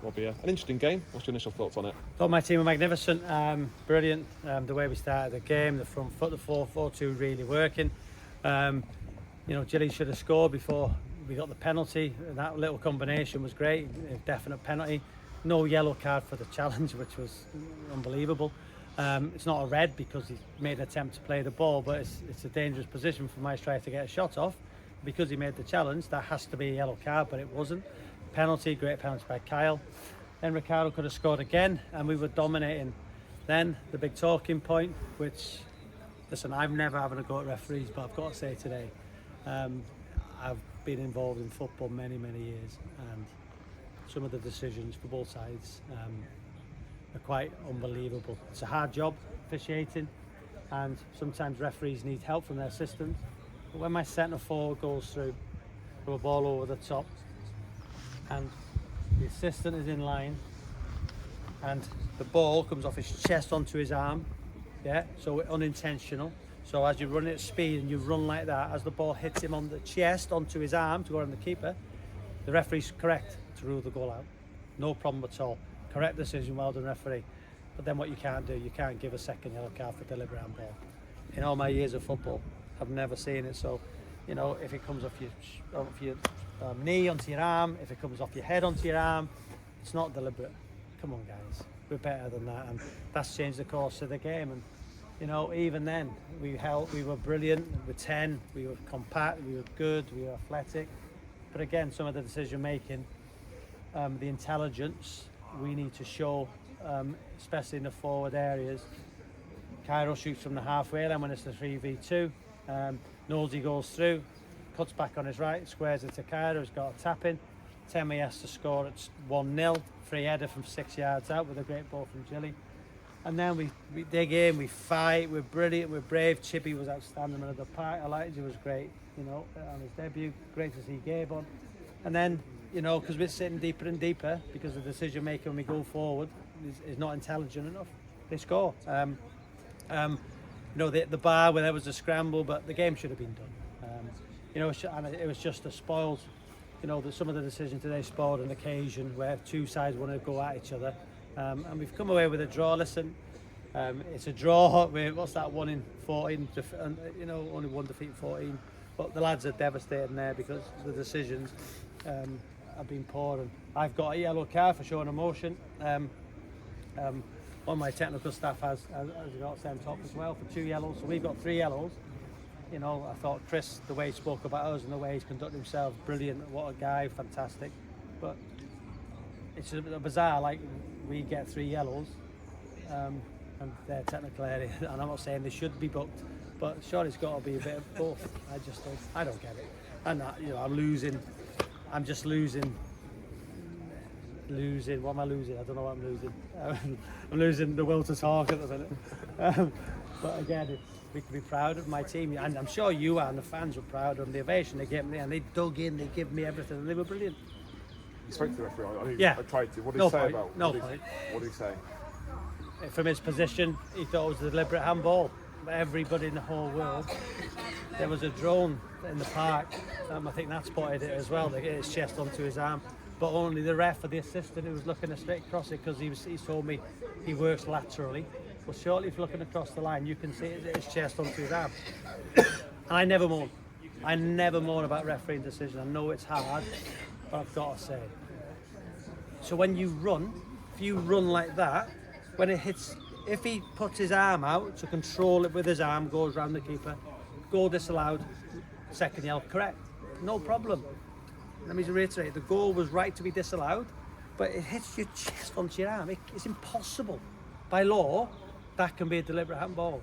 Robbie, an interesting game. What's your initial thoughts on it? Thought my team were magnificent, brilliant. The way we started the game, the front foot, the 4-4-2 really working. Gilly should have scored before we got the penalty. That little combination was great, a definite penalty. No yellow card for the challenge, which was unbelievable. It's not a red because he made an attempt to play the ball, but it's a dangerous position for my striker to get a shot off. Because he made the challenge, that has to be a yellow card, but it wasn't. Penalty, great penalty by Kyle. Then Ricardo could have scored again, and we were dominating. Then the big talking point, which, listen, I'm never having a go at referees, but I've got to say today, I've been involved in football many, many years, and some of the decisions for both sides are quite unbelievable. It's a hard job, officiating, and sometimes referees need help from their assistants. But when my centre forward goes through a ball over the top, and the assistant is in line, and the ball comes off his chest onto his arm, so unintentional. So as you run at speed and you run like that, as the ball hits him on the chest onto his arm to go on the keeper, the referee's correct to rule the goal out. No problem at all. Correct decision, well done referee. But then what you can't do, you can't give a second yellow card for deliberate handball. In all my years of football, I've never seen it. So, if it comes off your knee onto your arm, if it comes off your head onto your arm, it's not deliberate. Come on, guys, we're better than that, and that's changed the course of the game. And even then, we were brilliant. We were 10. We were compact. We were good. We were athletic. But again, some of the decision making, the intelligence we need to show, especially in the forward areas. Cairo shoots from the halfway line when it's the 3v2. Nosey goes through, cuts back on his right, squares it to Cairo, he's got a tap in. Temi has to score at 1-0, free header from 6 yards out with a great ball from Gilly. And then we dig in, we fight, we're brilliant, we're brave. Chippy was outstanding man of the park. Elijah was great, on his debut. Great to see Gabe on. And then, because we're sitting deeper and deeper, because the decision making when we go forward is not intelligent enough, they score. The bar where there was a scramble, but the game should have been done. And it was just a spoiled, some of the decisions today spoiled an occasion where two sides want to go at each other. And we've come away with a draw. Listen, it's a draw. What's that, 1 in 14? Only one defeat in 14. But the lads are devastated there because the decisions have been poor. And I've got a yellow card for showing emotion. One of my technical staff has got sent off as well for 2 yellows. So we've got 3 yellows. I thought Chris, the way he spoke about us and the way he's conducted himself, brilliant. What a guy, fantastic. But it's a bizarre, like we get 3 yellows and they're technical area. And I'm not saying they should be booked, but sure, it's got to be a bit of both. I don't get it. And I'm losing. I'm just losing. What am I losing? I don't know what I'm losing. I'm losing the will to talk at the minute. But again, we can be proud of my team, and I'm sure you are, and the fans were proud of the ovation they gave me, and they dug in, they gave me everything, and they were brilliant. You spoke to the referee. Yeah. I tried to. What did he say about? No point. What did he say? From his position, he thought it was a deliberate handball. Everybody in the whole world. There was a drone in the park. I think that spotted it as well. They get his chest onto his arm. But only the ref or the assistant who was looking straight across it, because he told me he works laterally. But shortly, if you're looking across the line, you can see his chest onto his arm. And I never moan. I never moan about refereeing decisions. I know it's hard, but I've got to say. So when you run, if you run like that, when it hits, if he puts his arm out to control it with his arm, goes round the keeper, goal disallowed, second yellow, correct, no problem. Let me just reiterate, the goal was right to be disallowed, but it hits your chest onto your arm. It's impossible. By law, that can be a deliberate handball.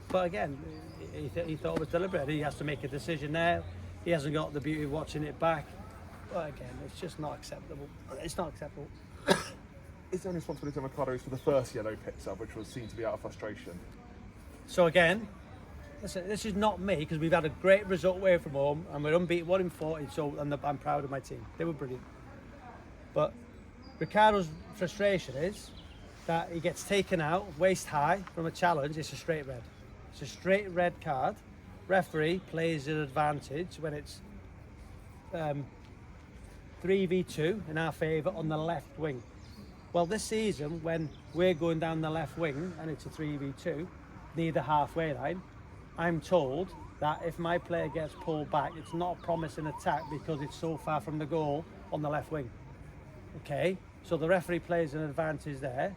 But again, he thought it was deliberate. He has to make a decision there. He hasn't got the beauty of watching it back. But again, it's just not acceptable. It's not acceptable. Is there any responsibility on Ricardo's for the first yellow picked up, which was seen to be out of frustration? So again, listen, this is not me, because we've had a great result away from home and we're unbeaten 1 in 40, and I'm proud of my team. They were brilliant. But Ricardo's frustration is that he gets taken out waist high from a challenge. It's a straight red. It's a straight red card. Referee plays an advantage when it's 3v2 in our favour on the left wing. Well, this season, when we're going down the left wing and it's a 3v2 near the halfway line, I'm told that if my player gets pulled back, it's not a promising attack because it's so far from the goal on the left wing. Okay, so the referee plays an advantage there,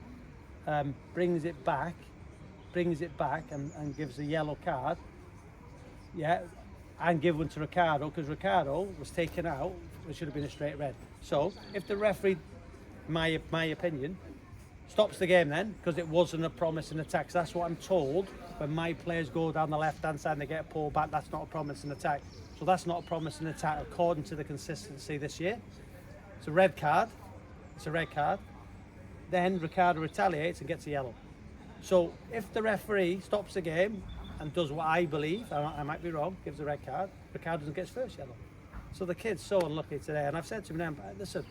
brings it back and gives a yellow card. Yeah, and give one to Ricardo because Ricardo was taken out. It should have been a straight red. So if the referee, my opinion, stops the game then because it wasn't a promising attack. So that's what I'm told. When my players go down the left-hand side and they get pulled back, that's not a promising attack. So that's not a promising attack according to the consistency this year. It's a red card. It's a red card. Then Ricardo retaliates and gets a yellow. So if the referee stops the game and does what I believe, I might be wrong, gives a red card, Ricardo doesn't get his first yellow. So the kid's so unlucky today, and I've said to him, listen,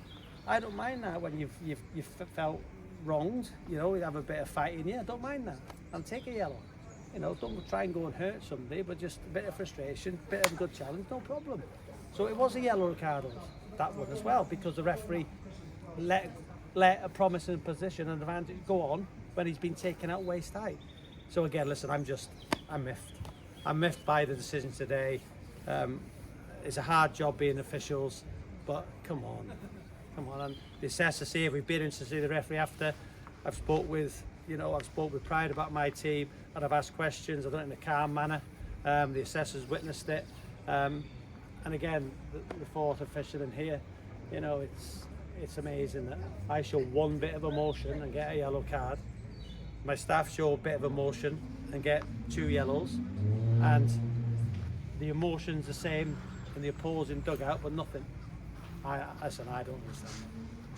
I don't mind that when you've felt wronged, you know, you have a bit of fight in you, I don't mind that. I'll take a yellow. You know, don't try and go and hurt somebody, but just a bit of frustration, a bit of a good challenge, no problem. So it was a yellow Ricardo, that one as well, because the referee let a promising position and advantage go on when he's been taken out waist high. So again, listen, I'm miffed. I'm miffed by the decision today. It's a hard job being officials, but come on. And the assessor say we've been in to see the referee after. I've spoke with pride about my team, and I've asked questions. I've done it in a calm manner. The assessor's witnessed it, and again, the fourth official in here. You know, it's amazing that I show one bit of emotion and get a yellow card. My staff show a bit of emotion and get 2 yellows, and the emotion's the same in the opposing dugout, but nothing. I don't understand.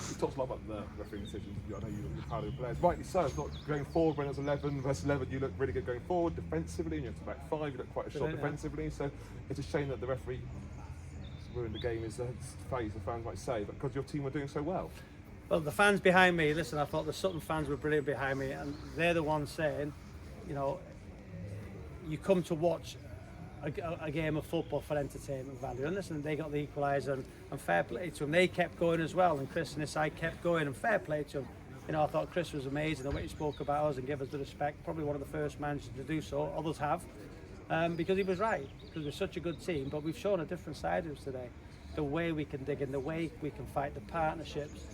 You talked a lot about the refereeing decisions. I know you're proud of the players. Rightly so. It's not going forward when it was 11 versus 11. You look really good going forward defensively, and you're to back 5. You look quite a shot defensively. So it's a shame that the referee ruined the game. Is the phrase the fans might say, but because your team were doing so well. Well, the fans behind me, listen, I thought the Sutton fans were brilliant behind me, and they're the ones saying, you know, you come to watch a game of football for entertainment value. And listen, they got the equaliser, and fair play to them. They kept going as well, and Chris and his side kept going, and fair play to them. You know, I thought Chris was amazing, the way he spoke about us and gave us the respect. Probably one of the first managers to do so. Others have, because he was right, because we're such a good team, but we've shown a different side of us today. The way we can dig in, the way we can fight, the partnerships.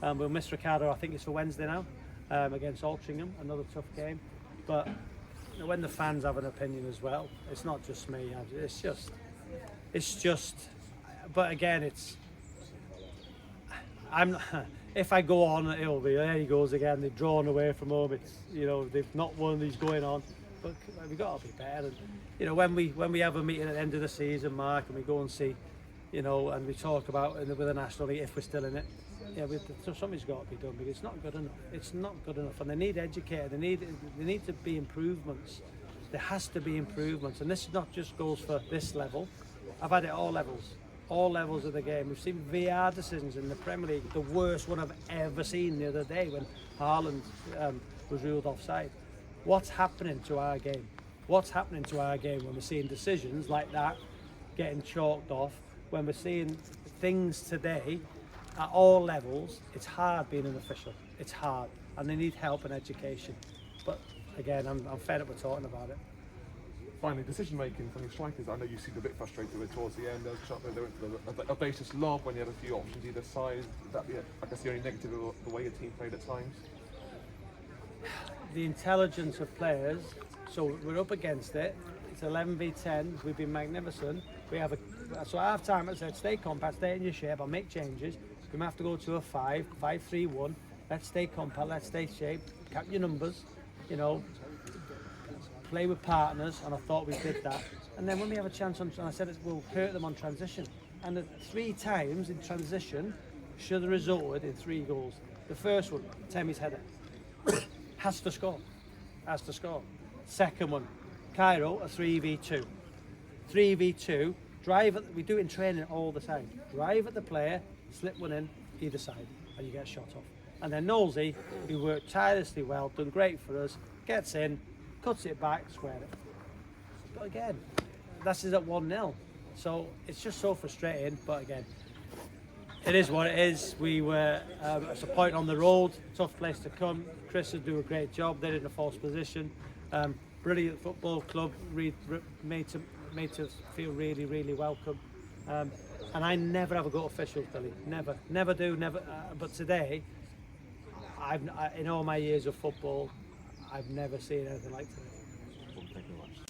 We'll miss Ricardo, I think it's for Wednesday now, against Altrincham, another tough game. But you know, when the fans have an opinion as well, it's not just me. It's just. But again, if I go on, it'll be there he goes again. They've drawn away from home. It's, you know, they've not won. He's going on. But we've got to be better. And you know, when we have a meeting at the end of the season, Mark, and we go and see, you know, and we talk about with the National League if we're still in it. Yeah, something's got to be done because it's not good enough. It's not good enough, and they need educated. They need to be improvements. There has to be improvements, and this not just goes for this level. I've had it all levels of the game. We've seen VR decisions in the Premier League, the worst one I've ever seen the other day when Haaland was ruled offside. What's happening to our game? What's happening to our game when we're seeing decisions like that getting chalked off? When we're seeing things today. At all levels, it's hard being an official. It's hard, and they need help and education. But again, I'm fed up with talking about it. Finally, decision making from your strikers. I know you seemed a bit frustrated with towards the end. There was a shot where they went for a basis lob when you had a few options either side. Would that be, I guess, the only negative of the way your team played at times? The intelligence of players. So we're up against it. It's 11v10. We've been magnificent. We have so at half time I said, stay compact, stay in your shape. I'll make changes. We might have to go to a 5-3-1. Let's stay compact, let's stay shape, cap your numbers, you know, play with partners, and I thought we did that. And then when we have a chance on, and I said we'll hurt them on transition. And the 3 times in transition should have resulted in 3 goals. The first one, Temi's header. Has to score. Second one, Cairo, a 3v2. 3v2, we do it in training all the time. Drive at the player, slip one in either side, and you get shot off. And then Knowlesy, who worked tirelessly well, done great for us, gets in, cuts it back, square it. But again, this is at 1-0. So it's just so frustrating. But again, it is what it is. We were at a point on the road, tough place to come. Chris would do a great job. They're in a false position. Brilliant football club, made to feel really, really welcome. And I never have a go at officials, Billy. Never do. But today, in all my years of football, I've never seen anything like today. Thank you very much.